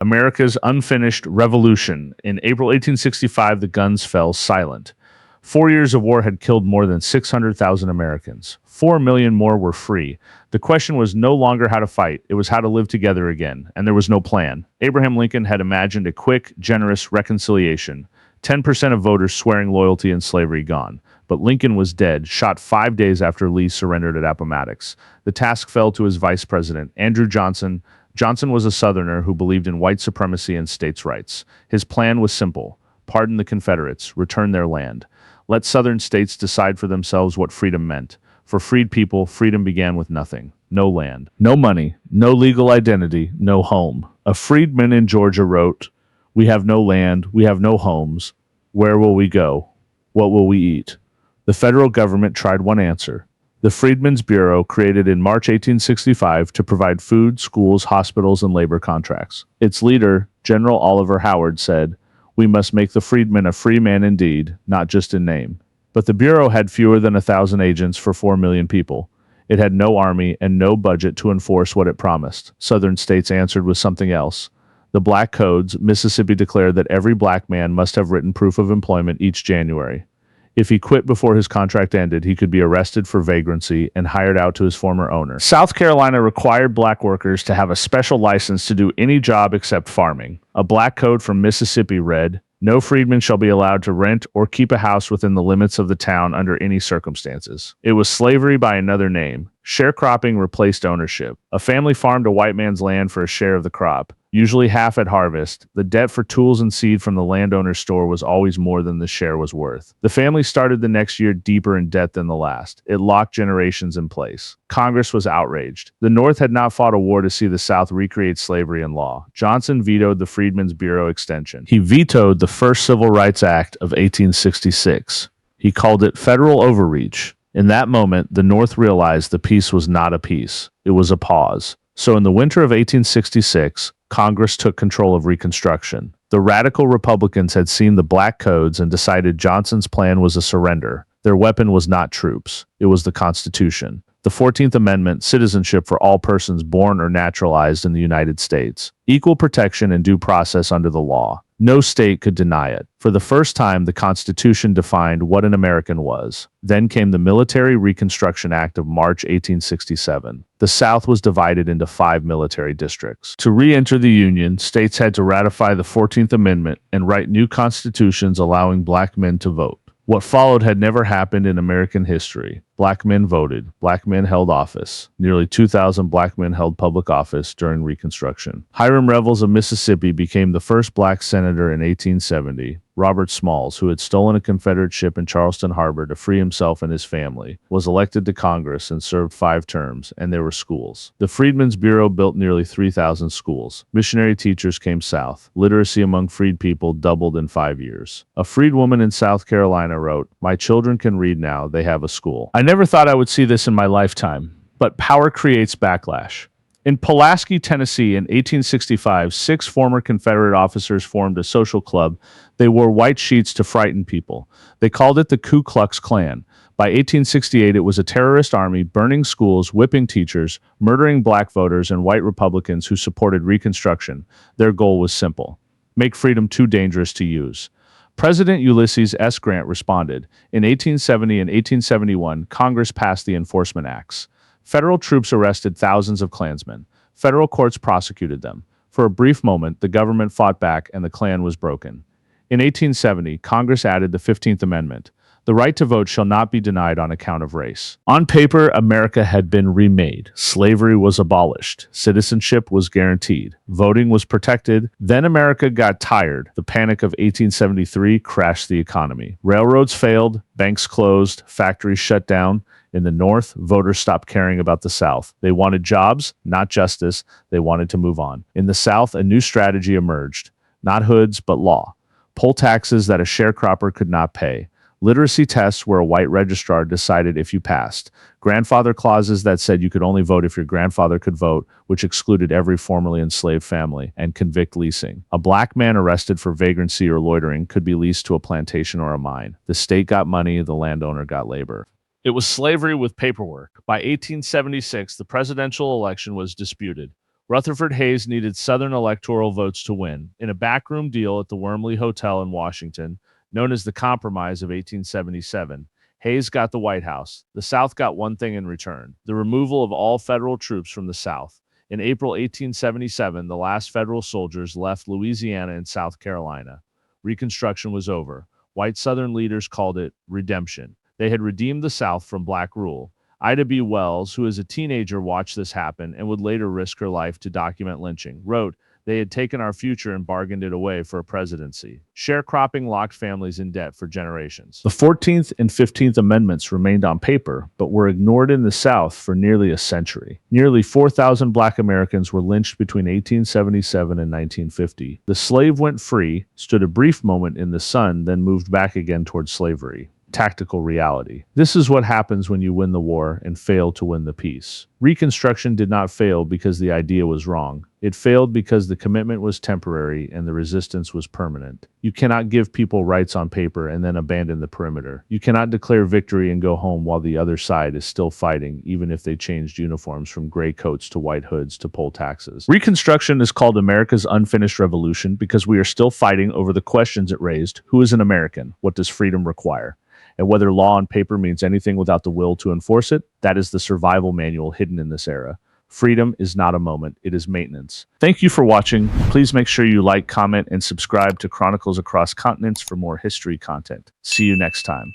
America's unfinished revolution. In April 1865, the guns fell silent. 4 years of war had killed more than 600,000 Americans. 4 million more were free. The question was no longer how to fight, it was how to live together again, and there was no plan. Abraham Lincoln had imagined a quick, generous reconciliation. 10% of voters swearing loyalty and slavery gone. But Lincoln was dead, shot 5 days after Lee surrendered at Appomattox. The task fell to his vice president, Andrew Johnson. Johnson was a Southerner who believed in white supremacy and states' rights. His plan was simple: pardon the Confederates, return their land. Let Southern states decide for themselves what freedom meant. For freed people, freedom began with nothing. No land, no money, no legal identity, no home. A freedman in Georgia wrote, "We have no land, we have no homes. Where will we go? What will we eat?" The federal government tried one answer: the Freedmen's Bureau, created in March 1865 to provide food, schools, hospitals, and labor contracts. Its leader, General Oliver Howard, said, "We must make the freedman a free man indeed, not just in name." But the Bureau had fewer than 1,000 agents for 4 million people. It had no army and no budget to enforce what it promised. Southern states answered with something else. The Black Codes. Mississippi declared that every black man must have written proof of employment each January. If he quit before his contract ended, he could be arrested for vagrancy and hired out to his former owner. South Carolina required black workers to have a special license to do any job except farming. A black code from Mississippi read, "No freedman shall be allowed to rent or keep a house within the limits of the town under any circumstances." It was slavery by another name. Sharecropping replaced ownership. A family farmed a white man's land for a share of the crop, usually half at harvest. The debt for tools and seed from the landowner's store was always more than the share was worth. The family started the next year deeper in debt than the last. It locked generations in place. Congress was outraged. The North had not fought a war to see the South recreate slavery in law. Johnson vetoed the Freedmen's Bureau extension. He vetoed the first Civil Rights Act of 1866. He called it federal overreach. In that moment, the North realized the peace was not a peace. It was a pause. So in the winter of 1866, Congress took control of Reconstruction. The radical Republicans had seen the Black Codes and decided Johnson's plan was a surrender. Their weapon was not troops. It was the Constitution. The 14th Amendment, citizenship for all persons born or naturalized in the United States. Equal protection and due process under the law. No state could deny it. For the first time, the Constitution defined what an American was. Then came the Military Reconstruction Act of March 1867. The South was divided into 5 military districts. To re-enter the Union, states had to ratify the 14th Amendment and write new constitutions allowing black men to vote. What followed had never happened in American history. Black men voted. Black men held office. Nearly 2,000 black men held public office during Reconstruction. Hiram Revels of Mississippi became the first black senator in 1870. Robert Smalls, who had stolen a Confederate ship in Charleston Harbor to free himself and his family, was elected to Congress and served 5 terms, and there were schools. The Freedmen's Bureau built nearly 3,000 schools. Missionary teachers came south. Literacy among freed people doubled in 5 years. A freed woman in South Carolina wrote, "My children can read now. They have a school." I never thought I would see this in my lifetime, but power creates backlash. In Pulaski, Tennessee, in 1865, 6 former Confederate officers formed a social club. They wore white sheets to frighten people. They called it the Ku Klux Klan. By 1868, it was a terrorist army burning schools, whipping teachers, murdering black voters and white Republicans who supported Reconstruction. Their goal was simple: make freedom too dangerous to use. President Ulysses S. Grant responded. In 1870 and 1871, Congress passed the Enforcement Acts. Federal troops arrested thousands of Klansmen. Federal courts prosecuted them. For a brief moment, the government fought back and the Klan was broken. In 1870, Congress added the 15th Amendment. The right to vote shall not be denied on account of race. On paper, America had been remade. Slavery was abolished. Citizenship was guaranteed. Voting was protected. Then America got tired. The Panic of 1873 crashed the economy. Railroads failed. Banks closed. Factories shut down. In the North, voters stopped caring about the South. They wanted jobs, not justice. They wanted to move on. In the South, a new strategy emerged. Not hoods, but law. Poll taxes that a sharecropper could not pay. Literacy tests where a white registrar decided if you passed. Grandfather clauses that said you could only vote if your grandfather could vote, which excluded every formerly enslaved family, and convict leasing. A black man arrested for vagrancy or loitering could be leased to a plantation or a mine. The state got money, the landowner got labor. It was slavery with paperwork. By 1876, the presidential election was disputed. Rutherford Hayes needed Southern electoral votes to win. In a backroom deal at the Wormley Hotel in Washington, known as the Compromise of 1877, Hayes got the White House. The South got one thing in return: the removal of all federal troops from the South. In April 1877, the last federal soldiers left Louisiana and South Carolina. Reconstruction was over. White Southern leaders called it redemption. They had redeemed the South from black rule. Ida B. Wells, who as a teenager watched this happen and would later risk her life to document lynching, wrote, "They had taken our future and bargained it away for a presidency." Sharecropping locked families in debt for generations. The 14th and 15th Amendments remained on paper, but were ignored in the South for nearly a century. Nearly 4,000 black Americans were lynched between 1877 and 1950. The slave went free, stood a brief moment in the sun, then moved back again towards slavery. Tactical reality. This is what happens when you win the war and fail to win the peace. Reconstruction did not fail because the idea was wrong. It failed because the commitment was temporary and the resistance was permanent. You cannot give people rights on paper and then abandon the perimeter. You cannot declare victory and go home while the other side is still fighting, even if they changed uniforms from gray coats to white hoods to poll taxes. Reconstruction is called America's unfinished revolution because we are still fighting over the questions it raised: who is an American? What does freedom require? And whether law on paper means anything without the will to enforce it, that is the survival manual hidden in this era. Freedom is not a moment, it is maintenance. Thank you for watching. Please make sure you like, comment, and subscribe to Chronicles Across Continents for more history content. See you next time.